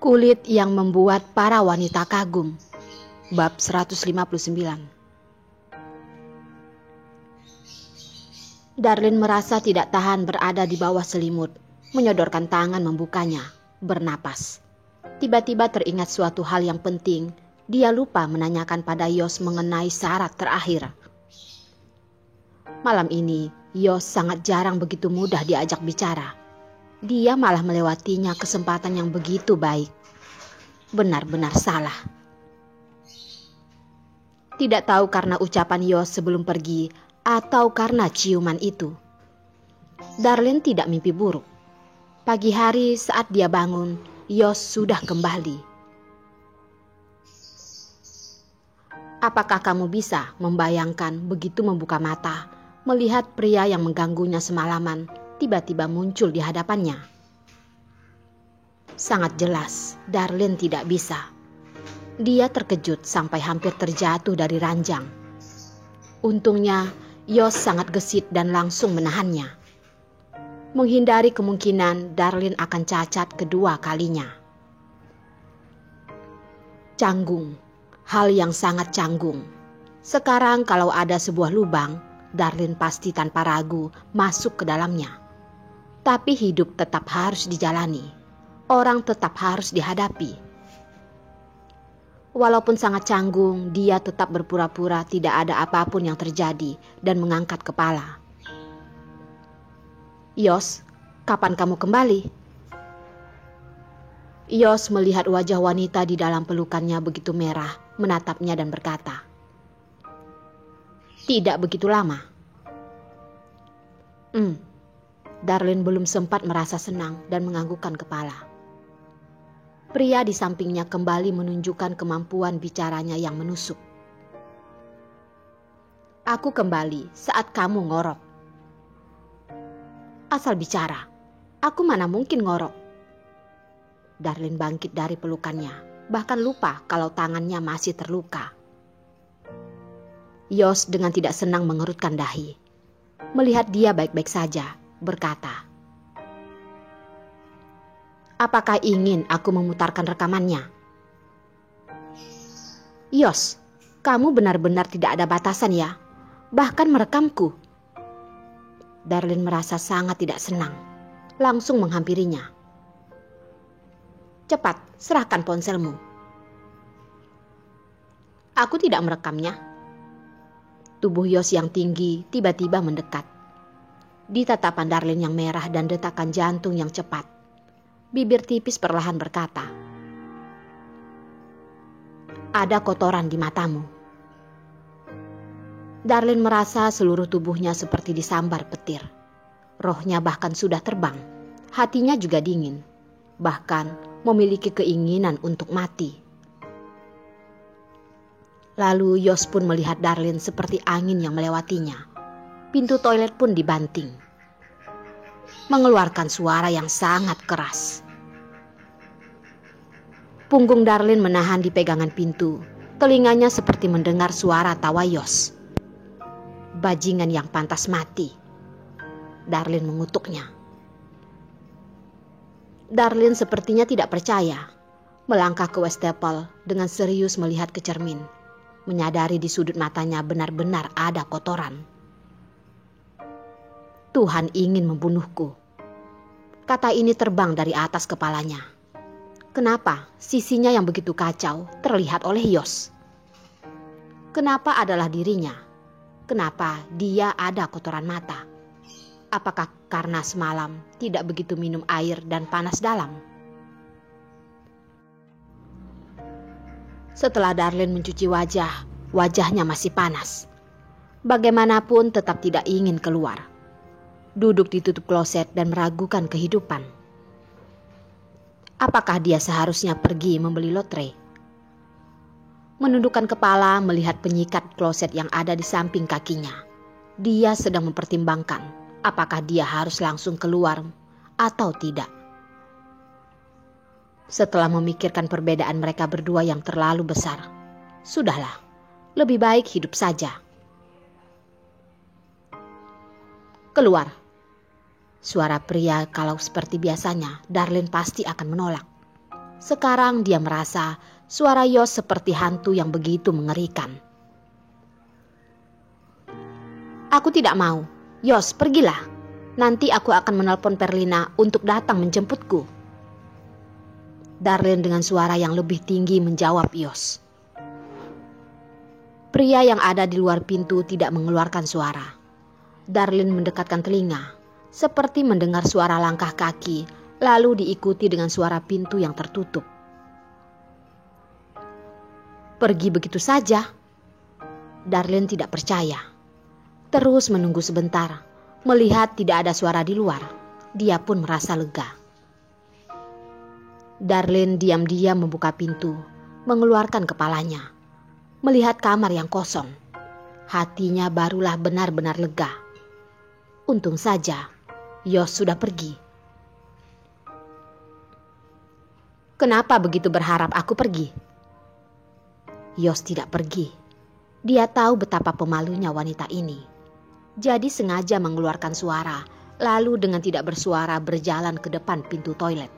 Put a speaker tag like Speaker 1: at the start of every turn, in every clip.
Speaker 1: Kulit yang membuat para wanita kagum. Bab 159. Darlin merasa tidak tahan berada di bawah selimut, menyodorkan tangan membukanya, bernapas. Tiba-tiba teringat suatu hal yang penting. Dia lupa menanyakan pada Yos mengenai syarat terakhir. Malam ini, Yos sangat jarang begitu mudah diajak bicara. Dia malah melewatinya kesempatan yang begitu baik. Benar-benar salah. Tidak tahu karena ucapan Yos sebelum pergi atau karena ciuman itu. Darlin tidak mimpi buruk. Pagi hari saat dia bangun, Yos sudah kembali. Apakah kamu bisa membayangkan begitu membuka mata, melihat pria yang mengganggunya semalaman tiba-tiba muncul di hadapannya? Sangat jelas, Darlin tidak bisa. Dia terkejut sampai hampir terjatuh dari ranjang. Untungnya, Yos sangat gesit dan langsung menahannya. Menghindari kemungkinan Darlin akan cacat kedua kalinya. Canggung, hal yang sangat canggung. Sekarang kalau ada sebuah lubang, Darlin pasti tanpa ragu masuk ke dalamnya. Tapi hidup tetap harus dijalani. Orang tetap harus dihadapi. Walaupun sangat canggung, dia tetap berpura-pura tidak ada apapun yang terjadi dan mengangkat kepala. Yos, kapan kamu kembali? Yos melihat wajah wanita di dalam pelukannya begitu merah, menatapnya dan berkata, "Tidak begitu lama." Darlin belum sempat merasa senang dan menganggukkan kepala. Pria di sampingnya kembali menunjukkan kemampuan bicaranya yang menusuk. "Aku kembali saat kamu ngorok." "Asal bicara, aku mana mungkin ngorok." Darlin bangkit dari pelukannya, bahkan lupa kalau tangannya masih terluka. Yos dengan tidak senang mengerutkan dahi. Melihat dia baik-baik saja, berkata, "Apakah ingin aku memutarkan rekamannya?" "Yos, kamu benar-benar tidak ada batasan ya, bahkan merekamku." Darlin merasa sangat tidak senang, langsung menghampirinya. "Cepat, serahkan ponselmu." "Aku tidak merekamnya." Tubuh Yos yang tinggi tiba-tiba mendekat. Di tatapan Darlin yang merah dan detakan jantung yang cepat, bibir tipis perlahan berkata, "Ada kotoran di matamu." Darlin merasa seluruh tubuhnya seperti disambar petir. Rohnya bahkan sudah terbang. Hatinya juga dingin. Bahkan memiliki keinginan untuk mati. Lalu Yos pun melihat Darlin seperti angin yang melewatinya. Pintu toilet pun dibanting, mengeluarkan suara yang sangat keras. Punggung Darlin menahan di pegangan pintu. Telinganya seperti mendengar suara tawa Yos. "Bajingan yang pantas mati," Darlin mengutuknya. Darlin sepertinya tidak percaya. Melangkah ke wastafel dengan serius melihat ke cermin. Menyadari di sudut matanya benar-benar ada kotoran. "Tuhan ingin membunuhku." Kata ini terbang dari atas kepalanya. Kenapa sisinya yang begitu kacau terlihat oleh Yos? Kenapa adalah dirinya? Kenapa dia ada kotoran mata? Apakah karena semalam tidak begitu minum air dan panas dalam? Setelah Darlin mencuci wajah, wajahnya masih panas. Bagaimanapun tetap tidak ingin keluar. Duduk di tutup kloset dan meragukan kehidupan. Apakah dia seharusnya pergi membeli lotre? Menundukkan kepala melihat penyikat kloset yang ada di samping kakinya. Dia sedang mempertimbangkan apakah dia harus langsung keluar atau tidak. Setelah memikirkan perbedaan mereka berdua yang terlalu besar, sudahlah, lebih baik hidup saja. "Keluar." Suara pria kalau seperti biasanya Darlin pasti akan menolak. Sekarang dia merasa suara Yos seperti hantu yang begitu mengerikan. Aku tidak mau. Yos, pergilah. Nanti aku akan menelpon Perlina untuk datang menjemputku. Darlene dengan suara yang lebih tinggi menjawab Yos. Pria yang ada di luar pintu tidak mengeluarkan suara. Darlene mendekatkan telinga, seperti mendengar suara langkah kaki, lalu diikuti dengan suara pintu yang tertutup. Pergi begitu saja? Darlene tidak percaya. Terus menunggu sebentar, melihat tidak ada suara di luar. Dia pun merasa lega. Darlene diam-diam membuka pintu, mengeluarkan kepalanya, melihat kamar yang kosong. Hatinya barulah benar-benar lega. Untung saja Yos sudah pergi. Kenapa begitu berharap aku pergi? Yos tidak pergi. Dia tahu betapa pemalunya wanita ini. Jadi sengaja mengeluarkan suara, lalu dengan tidak bersuara berjalan ke depan pintu toilet.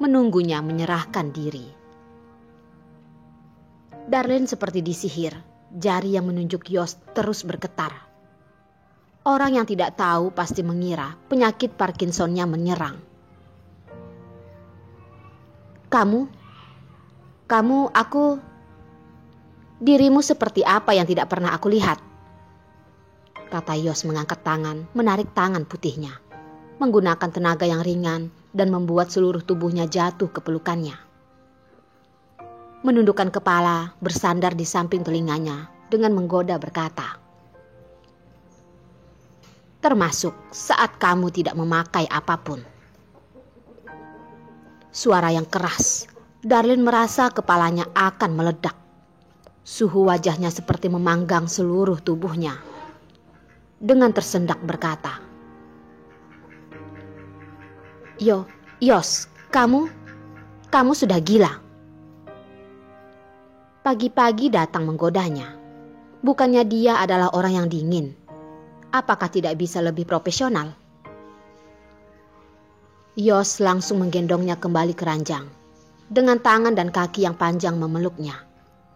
Speaker 1: Menunggunya menyerahkan diri. Darlene seperti disihir, jari yang menunjuk Yos terus bergetar. Orang yang tidak tahu pasti mengira penyakit Parkinsonnya menyerang. Dirimu seperti apa yang tidak pernah aku lihat? Kata Yos mengangkat tangan, menarik tangan putihnya, menggunakan tenaga yang ringan dan membuat seluruh tubuhnya jatuh ke pelukannya. Menundukkan kepala, bersandar di samping telinganya dengan menggoda berkata, termasuk saat kamu tidak memakai apapun. Suara yang keras, Darlene merasa kepalanya akan meledak. Suhu wajahnya seperti memanggang seluruh tubuhnya. Dengan tersendak berkata, Yos, kamu sudah gila. Pagi-pagi datang menggodanya. Bukannya dia adalah orang yang dingin. Apakah tidak bisa lebih profesional? Yos langsung menggendongnya kembali ke ranjang. Dengan tangan dan kaki yang panjang memeluknya.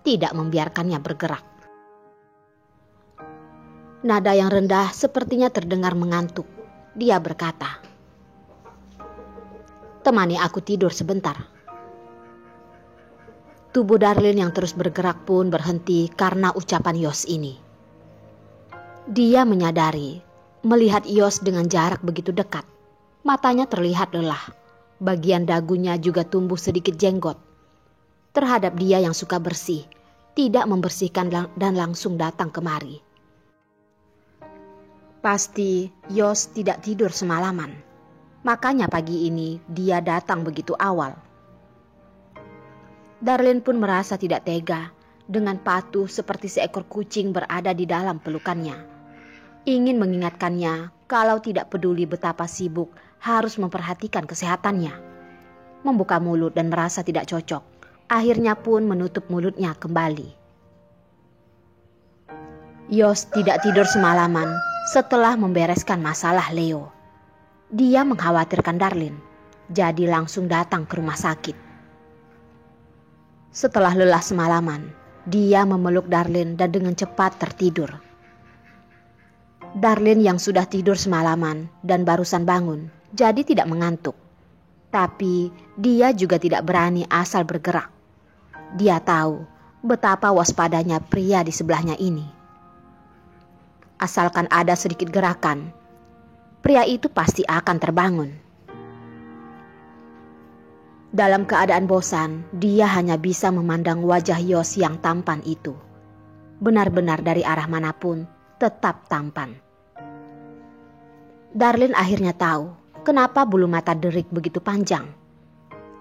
Speaker 1: Tidak membiarkannya bergerak. Nada yang rendah sepertinya terdengar mengantuk. Dia berkata, temani aku tidur sebentar. Tubuh Darlene yang terus bergerak pun berhenti karena ucapan Yos ini. Dia menyadari, melihat Yos dengan jarak begitu dekat. Matanya terlihat lelah. Bagian dagunya juga tumbuh sedikit jenggot. Terhadap dia yang suka bersih, tidak membersihkan dan langsung datang kemari. Pasti Yos tidak tidur semalaman. Makanya pagi ini dia datang begitu awal. Darlene pun merasa tidak tega dengan patuh seperti seekor kucing berada di dalam pelukannya. Ingin mengingatkannya kalau tidak peduli betapa sibuk harus memperhatikan kesehatannya. Membuka mulut dan merasa tidak cocok. Akhirnya pun menutup mulutnya kembali. Yos tidak tidur semalaman setelah membereskan masalah Leo. Dia mengkhawatirkan Darlene, jadi langsung datang ke rumah sakit. Setelah lelah semalaman, dia memeluk Darlene dan dengan cepat tertidur. Darlene yang sudah tidur semalaman dan barusan bangun, jadi tidak mengantuk. Tapi dia juga tidak berani asal bergerak. Dia tahu betapa waspadanya pria di sebelahnya ini. Asalkan ada sedikit gerakan, pria itu pasti akan terbangun. Dalam keadaan bosan, dia hanya bisa memandang wajah Yos yang tampan itu. Benar-benar dari arah manapun, tetap tampan. Darlene akhirnya tahu kenapa bulu mata Derek begitu panjang.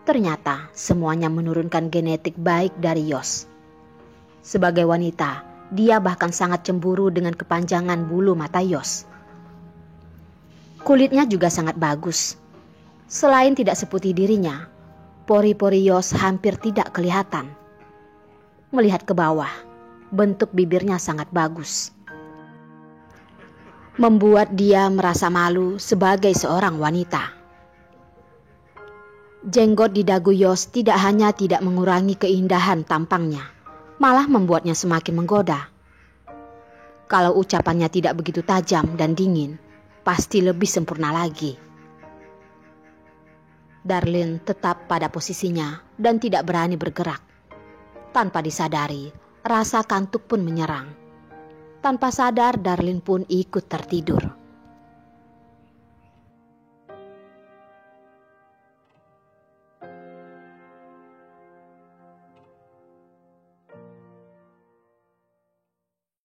Speaker 1: Ternyata semuanya menurunkan genetik baik dari Yos. Sebagai wanita, dia bahkan sangat cemburu dengan kepanjangan bulu mata Yos. Kulitnya juga sangat bagus. Selain tidak seputih dirinya, pori-pori Yos hampir tidak kelihatan. Melihat ke bawah, bentuk bibirnya sangat bagus. Membuat dia merasa malu sebagai seorang wanita. Jenggot di dagu Yos tidak hanya tidak mengurangi keindahan tampangnya, malah membuatnya semakin menggoda. Kalau ucapannya tidak begitu tajam dan dingin, pasti lebih sempurna lagi. Darlene tetap pada posisinya dan tidak berani bergerak. Tanpa disadari, rasa kantuk pun menyerang. Tanpa sadar, Darlene pun ikut tertidur.